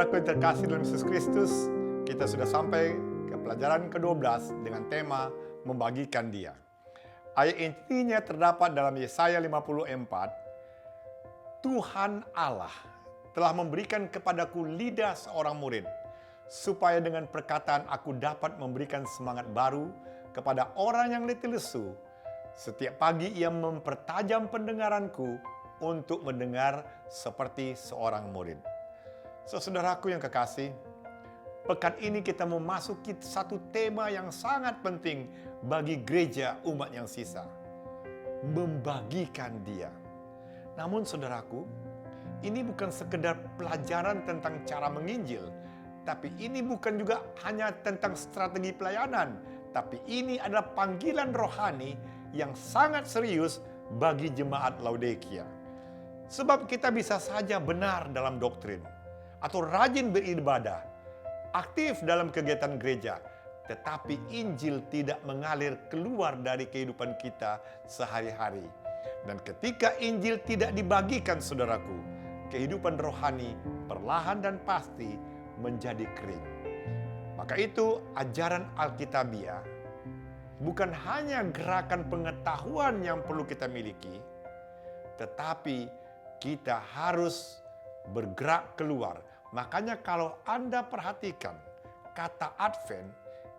Saudaraku yang terkasih dalam Yesus Kristus, kita sudah sampai ke pelajaran ke-12 dengan tema membagikan Dia. Ayat intinya terdapat dalam Yesaya 54. Tuhan Allah telah memberikan kepadaku lidah seorang murid, supaya dengan perkataan aku dapat memberikan semangat baru kepada orang yang letih lesu. Setiap pagi ia mempertajam pendengaranku untuk mendengar seperti seorang murid. Saudaraku yang kekasih, pekan ini kita memasuki satu tema yang sangat penting bagi gereja umat yang sisa. Membagikan Dia. Namun saudaraku, ini bukan sekedar pelajaran tentang cara menginjil, tapi ini bukan juga hanya tentang strategi pelayanan, tapi ini adalah panggilan rohani yang sangat serius bagi jemaat Laodikia. Sebab kita bisa saja benar dalam doktrin, atau rajin beribadah, aktif dalam kegiatan gereja, tetapi Injil tidak mengalir keluar dari kehidupan kita sehari-hari. Dan ketika Injil tidak dibagikan, saudaraku, kehidupan rohani perlahan dan pasti menjadi kering. Maka itu ajaran Alkitabiah bukan hanya gerakan pengetahuan yang perlu kita miliki, tetapi kita harus bergerak keluar. Makanya kalau Anda perhatikan, kata Advent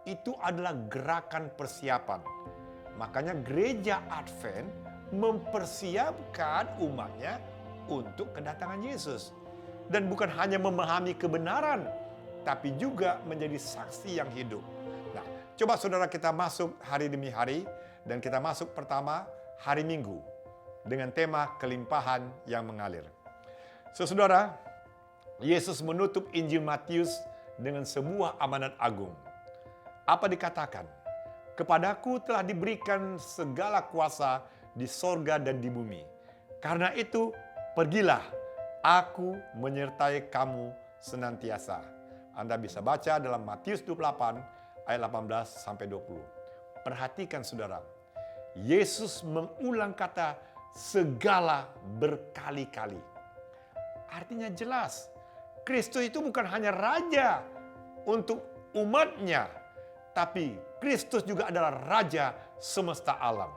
itu adalah gerakan persiapan. Makanya gereja Advent mempersiapkan umatnya untuk kedatangan Yesus. Dan bukan hanya memahami kebenaran, tapi juga menjadi saksi yang hidup. Nah, coba saudara kita masuk hari demi hari, dan kita masuk pertama hari Minggu dengan tema kelimpahan yang mengalir. Saudara, Yesus menutup Injil Matius dengan sebuah amanat agung. Apa dikatakan? Kepadaku telah diberikan segala kuasa di sorga dan di bumi. Karena itu, pergilah, aku menyertai kamu senantiasa. Anda bisa baca dalam Matius 28 ayat 18-20. Perhatikan saudara, Yesus mengulang kata segala berkali-kali. Artinya jelas, Kristus itu bukan hanya raja untuk umatnya, tapi Kristus juga adalah raja semesta alam.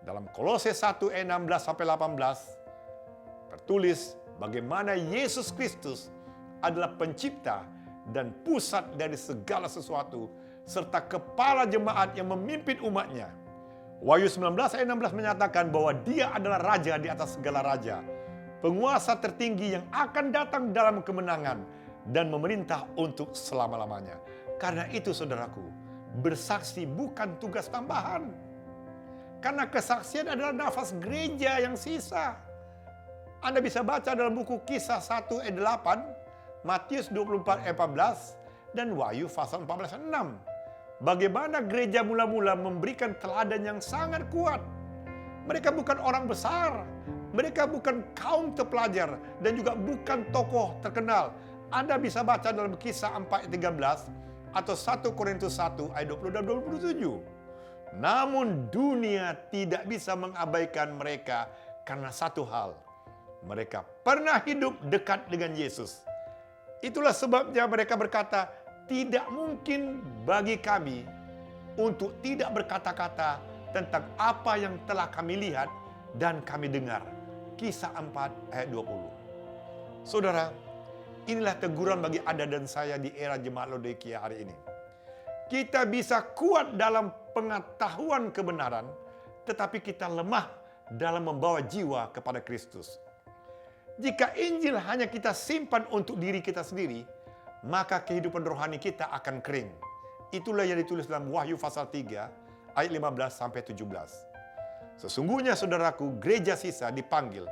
Dalam Kolose 1 ayat 16-18 tertulis bagaimana Yesus Kristus adalah pencipta dan pusat dari segala sesuatu, serta kepala jemaat yang memimpin umatnya. Wahyu 19 ayat 16 menyatakan bahwa Dia adalah raja di atas segala raja, penguasa tertinggi yang akan datang dalam kemenangan dan memerintah untuk selama-lamanya. Karena itu saudaraku, bersaksi bukan tugas tambahan. Karena kesaksian adalah nafas gereja yang sisa. Anda bisa baca dalam buku Kisah 1 ayat 8, Matius 24 ayat 14, dan Wahyu pasal 14 ayat 6. Bagaimana gereja mula-mula memberikan teladan yang sangat kuat. Mereka bukan orang besar, mereka bukan kaum terpelajar, dan juga bukan tokoh terkenal. Anda bisa baca dalam Kisah 4 ayat 13 atau 1 Korintus 1 ayat 20 dan 27. Namun dunia tidak bisa mengabaikan mereka karena satu hal. Mereka pernah hidup dekat dengan Yesus. Itulah sebabnya mereka berkata, tidak mungkin bagi kami untuk tidak berkata-kata tentang apa yang telah kami lihat dan kami dengar. Kisah 4 ayat 20. Saudara, inilah teguran bagi Anda dan saya di era jemaat Laodikia hari ini. Kita bisa kuat dalam pengetahuan kebenaran, tetapi kita lemah dalam membawa jiwa kepada Kristus. Jika Injil hanya kita simpan untuk diri kita sendiri, maka kehidupan rohani kita akan kering. Itulah yang ditulis dalam Wahyu pasal 3 ayat 15-17. Sesungguhnya saudaraku, gereja sisa dipanggil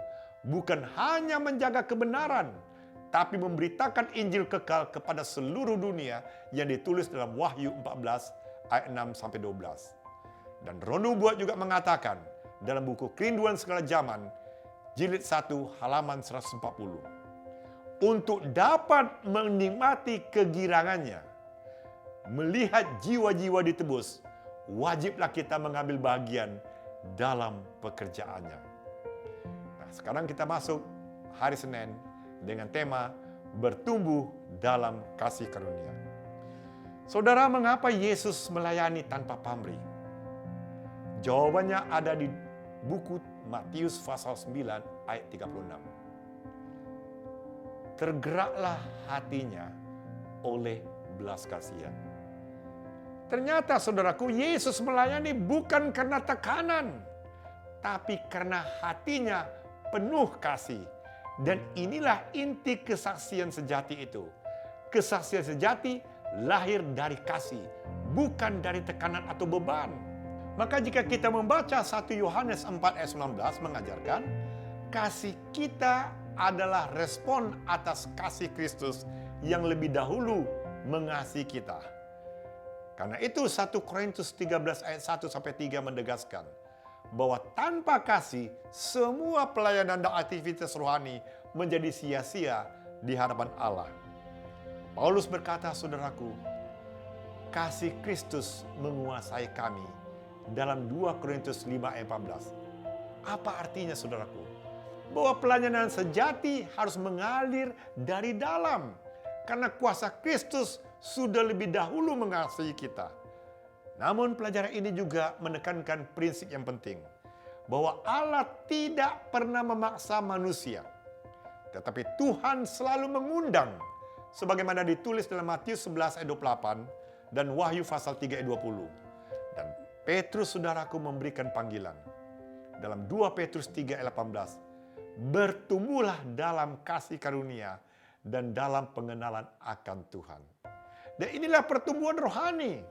bukan hanya menjaga kebenaran, tapi memberitakan Injil kekal kepada seluruh dunia yang ditulis dalam Wahyu 14 ayat 6-12. Dan Ron Nubuat juga mengatakan dalam buku Kerinduan Segala Zaman, jilid 1 halaman 140. Untuk dapat menikmati kegirangannya, melihat jiwa-jiwa ditebus, wajiblah kita mengambil bagian dalam pekerjaannya. Nah, sekarang kita masuk hari Senin dengan tema bertumbuh dalam kasih karunia. Saudara, mengapa Yesus melayani tanpa pamrih? Jawabannya ada di buku Matius pasal 9 ayat 36. Tergeraklah hatinya oleh belas kasihan. Ternyata saudaraku, Yesus melayani bukan karena tekanan, tapi karena hatinya penuh kasih. Dan inilah inti kesaksian sejati itu. Kesaksian sejati lahir dari kasih, bukan dari tekanan atau beban. Maka jika kita membaca 1 Yohanes 4 ayat 19 mengajarkan, kasih kita adalah respon atas kasih Kristus yang lebih dahulu mengasihi kita. Karena itu 1 Korintus 13 ayat 1-3 menegaskan bahwa tanpa kasih semua pelayanan dan aktivitas rohani menjadi sia-sia di hadapan Allah. Paulus berkata, saudaraku, kasih Kristus menguasai kami dalam 2 Korintus 5 ayat 14. Apa artinya saudaraku? Bahwa pelayanan sejati harus mengalir dari dalam. Karena kuasa Kristus sudah lebih dahulu mengasihi kita. Namun pelajaran ini juga menekankan prinsip yang penting. Bahwa Allah tidak pernah memaksa manusia. Tetapi Tuhan selalu mengundang. Sebagaimana ditulis dalam Matius 11 ayat 28 dan Wahyu pasal 3 ayat 20. Dan Petrus saudaraku memberikan panggilan. Dalam 2 Petrus 3 ayat 18. Bertumbuhlah dalam kasih karunia dan dalam pengenalan akan Tuhan. Dan inilah pertumbuhan rohani.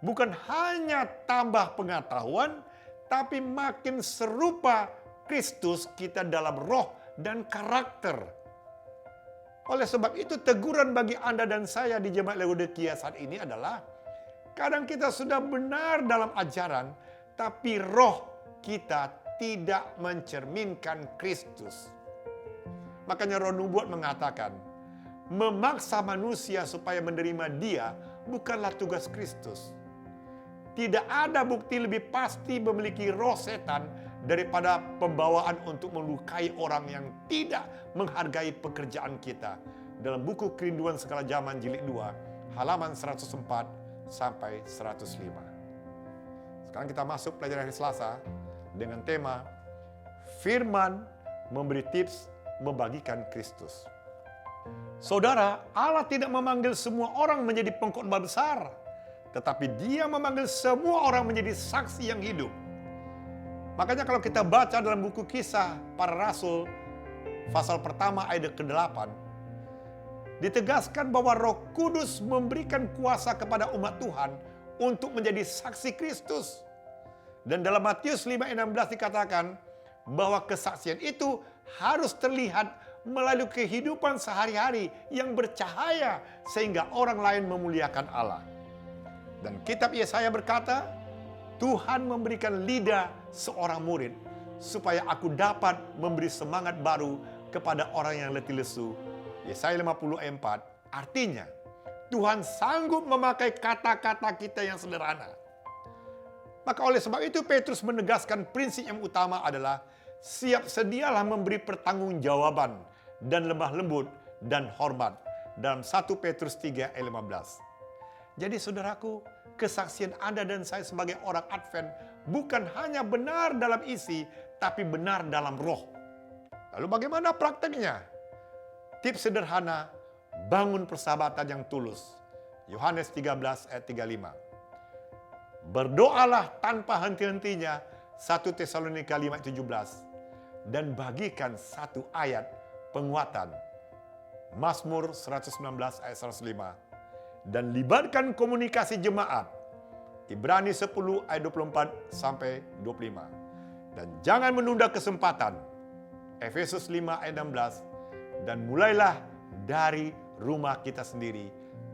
Bukan hanya tambah pengetahuan, tapi makin serupa Kristus kita dalam roh dan karakter. Oleh sebab itu teguran bagi Anda dan saya di Jemaat Laodikia saat ini adalah, kadang kita sudah benar dalam ajaran, tapi roh kita tidak mencerminkan Kristus. Makanya Roh Nubuat mengatakan, memaksa manusia supaya menerima Dia bukanlah tugas Kristus. Tidak ada bukti lebih pasti memiliki roh setan daripada pembawaan untuk melukai orang yang tidak menghargai pekerjaan kita. Dalam buku Kerinduan Segala Zaman jilid 2, halaman 104 sampai 105. Sekarang kita masuk pelajaran hari Selasa dengan tema Firman memberi tips membagikan Kristus. Saudara, Allah tidak memanggil semua orang menjadi pengkhotbah besar, tetapi Dia memanggil semua orang menjadi saksi yang hidup. Makanya kalau kita baca dalam buku Kisah Para Rasul pasal pertama ayat ke-8, ditegaskan bahwa Roh Kudus memberikan kuasa kepada umat Tuhan untuk menjadi saksi Kristus. Dan dalam Matius 5:16 dikatakan bahwa kesaksian itu harus terlihat melalui kehidupan sehari-hari yang bercahaya sehingga orang lain memuliakan Allah. Dan kitab Yesaya berkata, Tuhan memberikan lidah seorang murid supaya aku dapat memberi semangat baru kepada orang yang letih lesu. Yesaya 54 artinya Tuhan sanggup memakai kata-kata kita yang sederhana. Maka oleh sebab itu Petrus menegaskan prinsip yang utama adalah siap sedialah memberi pertanggungjawaban dan lemah lembut dan hormat dalam 1 Petrus 3 ayat 15. Jadi saudaraku, kesaksian Anda dan saya sebagai orang Advent bukan hanya benar dalam isi, tapi benar dalam roh. Lalu bagaimana prakteknya? Tips sederhana, bangun persahabatan yang tulus. Yohanes 13 ayat 35. Berdoalah tanpa henti-hentinya, 1 Tesalonika 5 ayat 17. Dan bagikan satu ayat penguatan. Mazmur 119 ayat 105. Dan libatkan komunikasi jemaat. Ibrani 10 ayat 24 sampai 25. Dan jangan menunda kesempatan. Efesus 5 ayat 16. Dan mulailah dari rumah kita sendiri.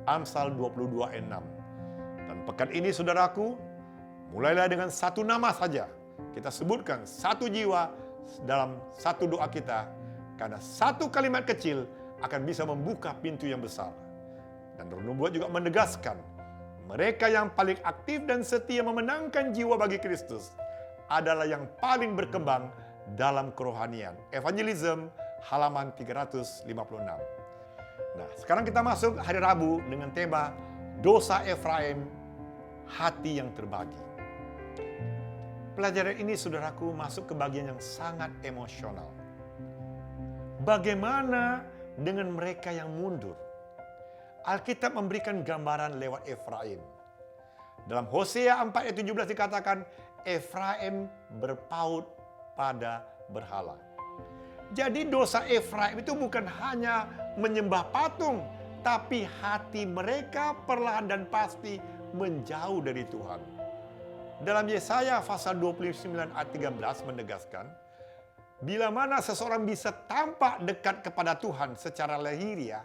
Amsal 22 ayat 6. Dan pekan ini saudaraku, mulailah dengan satu nama saja. Kita sebutkan satu jiwa dalam satu doa kita. Karena satu kalimat kecil akan bisa membuka pintu yang besar. Dan Roh Nubuat juga menegaskan, mereka yang paling aktif dan setia memenangkan jiwa bagi Kristus adalah yang paling berkembang dalam kerohanian. Evangelism halaman 356. Nah, sekarang kita masuk hari Rabu dengan tema dosa Efraim, hati yang terbagi. Pelajaran ini, saudaraku, masuk ke bagian yang sangat emosional. Bagaimana dengan mereka yang mundur? Alkitab memberikan gambaran lewat Efraim. Dalam Hosea 4 ayat 17 dikatakan, Efraim berpaut pada berhala. Jadi dosa Efraim itu bukan hanya menyembah patung, tapi hati mereka perlahan dan pasti menjauh dari Tuhan. Dalam Yesaya pasal 29 ayat 13 menegaskan, bila mana seseorang bisa tampak dekat kepada Tuhan secara lahiriah,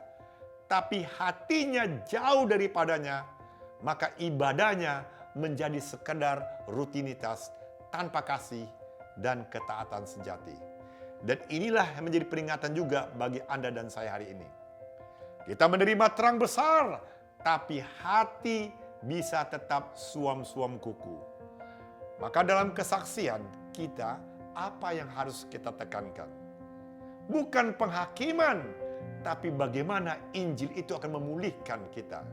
tapi hatinya jauh daripadanya, maka ibadahnya menjadi sekedar rutinitas tanpa kasih dan ketaatan sejati. Dan inilah yang menjadi peringatan juga bagi Anda dan saya hari ini. Kita menerima terang besar, tapi hati bisa tetap suam-suam kuku. Maka dalam kesaksian kita, apa yang harus kita tekankan? Bukan penghakiman, tapi bagaimana Injil itu akan memulihkan kita.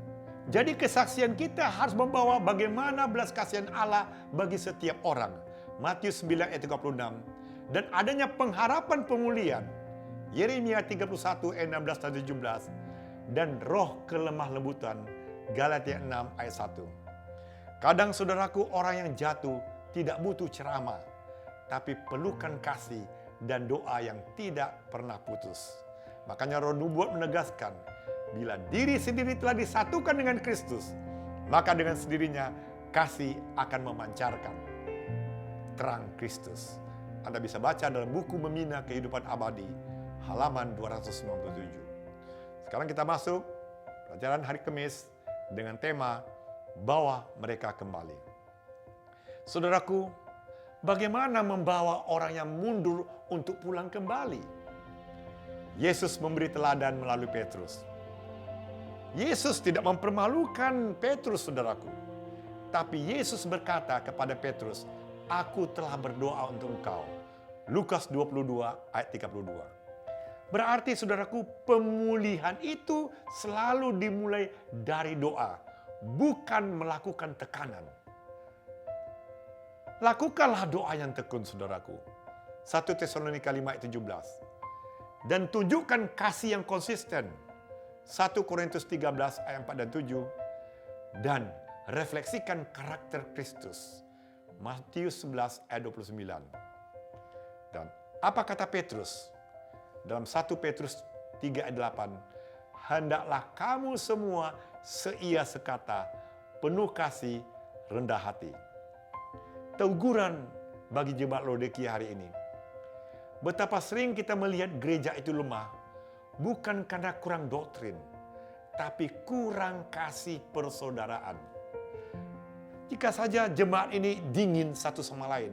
Jadi kesaksian kita harus membawa bagaimana belas kasihan Allah bagi setiap orang. Matius 9 ayat 36. Dan adanya pengharapan pemulihan. Yeremia 31 ayat 16 dan 17. Dan roh kelemah lembutan. Galatia 6 ayat 1. Kadang saudaraku, orang yang jatuh tidak butuh ceramah, tapi pelukan kasih dan doa yang tidak pernah putus. Makanya Roh Nubuat menegaskan, bila diri sendiri telah disatukan dengan Kristus, maka dengan sendirinya kasih akan memancarkan terang Kristus. Anda bisa baca dalam buku Membina Kehidupan Abadi, halaman 297. Sekarang kita masuk pelajaran hari Kamis dengan tema bawa mereka kembali. Saudaraku, bagaimana membawa orang yang mundur untuk pulang kembali? Yesus memberi teladan melalui Petrus. Yesus tidak mempermalukan Petrus, saudaraku. Tapi Yesus berkata kepada Petrus, "Aku telah berdoa untuk engkau." Lukas 22 ayat 32. Berarti, saudaraku, pemulihan itu selalu dimulai dari doa, bukan melakukan tekanan. Lakukanlah doa yang tekun, saudaraku. 1 Tesalonika 5 ayat 17. Dan tunjukkan kasih yang konsisten. 1 Korintus 13 ayat 4 dan 7. Dan refleksikan karakter Kristus. Matius 11 ayat 29. Dan apa kata Petrus? Dalam 1 Petrus 3 ayat 8. Hendaklah kamu semua seia sekata, penuh kasih, rendah hati. Teguran bagi jemaat Laodikia hari ini. Betapa sering kita melihat gereja itu lemah, bukan karena kurang doktrin, tapi kurang kasih persaudaraan. Jika saja jemaat ini dingin satu sama lain,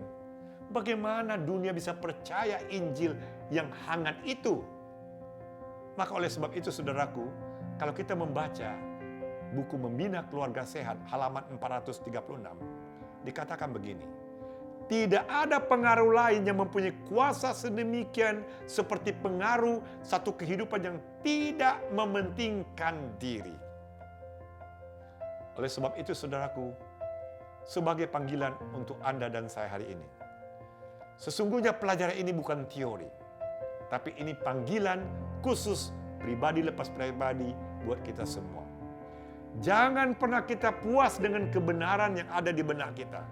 bagaimana dunia bisa percaya Injil yang hangat itu? Maka oleh sebab itu, saudaraku, kalau kita membaca buku Membina Keluarga Sehat halaman 436, dikatakan begini, tidak ada pengaruh lain yang mempunyai kuasa sedemikian seperti pengaruh satu kehidupan yang tidak mementingkan diri. Oleh sebab itu, saudaraku, sebagai panggilan untuk Anda dan saya hari ini, sesungguhnya pelajaran ini bukan teori, tapi ini panggilan khusus pribadi lepas pribadi buat kita semua. Jangan pernah kita puas dengan kebenaran yang ada di benak kita.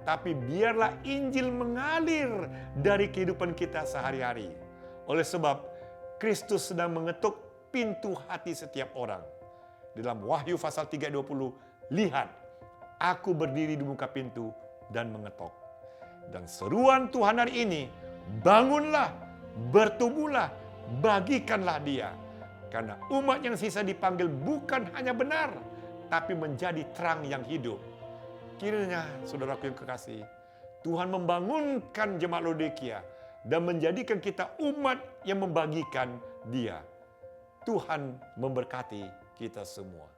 Tapi biarlah Injil mengalir dari kehidupan kita sehari-hari. Oleh sebab Kristus sedang mengetuk pintu hati setiap orang. Dalam Wahyu pasal 3:20, lihat, aku berdiri di muka pintu dan mengetok. Dan seruan Tuhan hari ini, bangunlah, bertumbuhlah, bagikanlah dia. Karena umat yang sisa dipanggil bukan hanya benar, tapi menjadi terang yang hidup. Kiranya, saudaraku yang kekasih, Tuhan membangunkan jemaat Laodikia dan menjadikan kita umat yang membagikan dia. Tuhan memberkati kita semua.